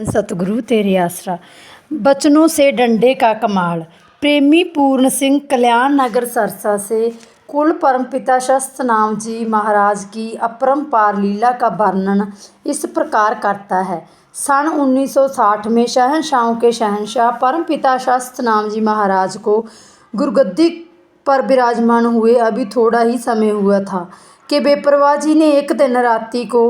सतगुरु तेरे आसरा। बचनों से डंडे का कमाल। प्रेमी पूर्ण सिंह कल्याण नगर सरसा से कुल परमपिता शस्त्र नाम जी महाराज की अपरंपार लीला का वर्णन इस प्रकार करता है। सन 1960 में शहंशाहों के शहंशाह परमपिता शस्त्र नाम जी महाराज को गुरगद्दी पर विराजमान हुए अभी थोड़ा ही समय हुआ था कि बेपरवाह जी ने एक दिन रात्रि को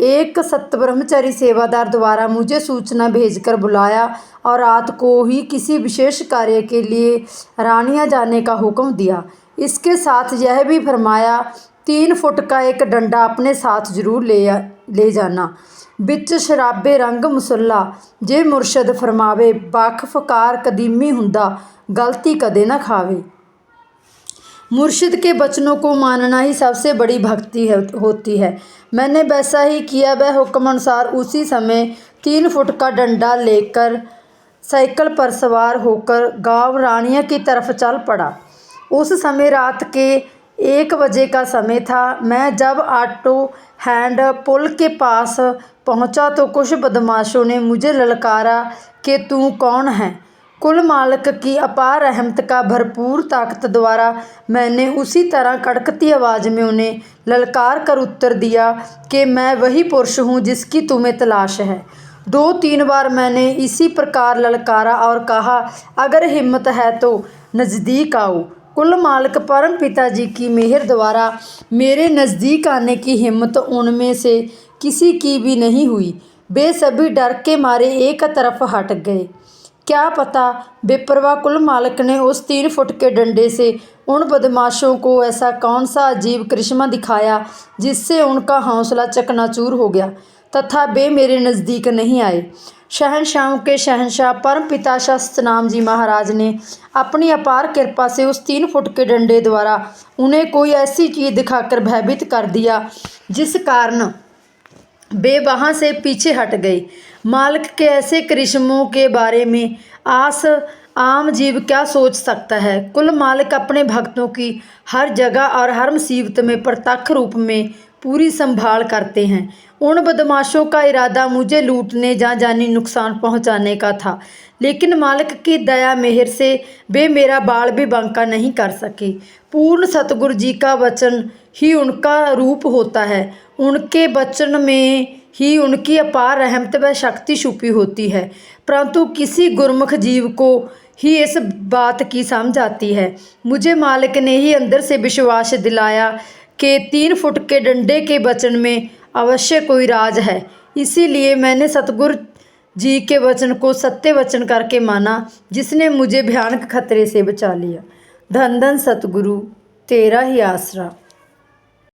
एक सतब्रह्मचारी सेवादार द्वारा मुझे सूचना भेजकर बुलाया और रात को ही किसी विशेष कार्य के लिए रानिया जाने का हुक्म दिया। इसके साथ यह भी फरमाया 3 फुट का एक डंडा अपने साथ जरूर ले जाना। बिच शराबे रंग मुसल्ला जे मुर्शद फरमावे बाखफकार कदीमी हुंदा गलती कदे न खावे। मुर्शिद के वचनों को मानना ही सबसे बड़ी भक्ति होती है। मैंने वैसा ही किया। वह हुक्म अनुसार उसी समय 3 फुट का डंडा लेकर साइकिल पर सवार होकर गांव रानिया की तरफ चल पड़ा। उस समय रात के 1 बजे का समय था। मैं जब ऑटो हैंड पुल के पास पहुंचा तो कुछ बदमाशों ने मुझे ललकारा कि तू कौन है। कुल मालिक की अपार रहमत का भरपूर ताकत द्वारा मैंने उसी तरह कड़कती आवाज़ में उन्हें ललकार कर उत्तर दिया कि मैं वही पुरुष हूँ जिसकी तुम्हें तलाश है। 2-3 बार मैंने इसी प्रकार ललकारा और कहा, अगर हिम्मत है तो नज़दीक आओ। कुल मालिक परम पिता जी की मेहर द्वारा मेरे नज़दीक आने की हिम्मत उनमें से किसी की भी नहीं हुई। वे सभी डर के मारे एक तरफ हट गए। क्या पता बेपरवाह कुल मालिक ने उस 3 फुट के डंडे से उन बदमाशों को ऐसा कौन सा अजीब करिश्मा दिखाया जिससे उनका हौसला चकनाचूर हो गया तथा वे मेरे नज़दीक नहीं आए। शहंशाहों के शहंशाह परमपिता शस्त्र नाम जी महाराज ने अपनी अपार कृपा से उस 3 फुट के डंडे द्वारा उन्हें कोई ऐसी चीज़ दिखाकर भयभीत कर दिया जिस कारण वे वहाँ से पीछे हट गए। मालिक के ऐसे करिश्मों के बारे में आम जीव क्या सोच सकता है। कुल मालिक अपने भक्तों की हर जगह और हर मुसीबत में प्रत्यक्ष रूप में पूरी संभाल करते हैं। उन बदमाशों का इरादा मुझे लूटने या जानी नुकसान पहुंचाने का था, लेकिन मालिक की दया मेहर से वे मेरा बाल भी बांका नहीं कर सके। पूर्ण सतगुरु जी का वचन ही उनका रूप होता है। उनके वचन में ही उनकी अपार रहमत व शक्ति छुपी होती है, परंतु किसी गुरमुख जीव को ही इस बात की समझ आती है। मुझे मालिक ने ही अंदर से विश्वास दिलाया कि 3 फुट के डंडे के वचन में अवश्य कोई राज है। इसीलिए मैंने सतगुरु जी के वचन को सत्य वचन करके माना, जिसने मुझे भयानक खतरे से बचा लिया। धन धन सतगुरु तेरा ही आसरा।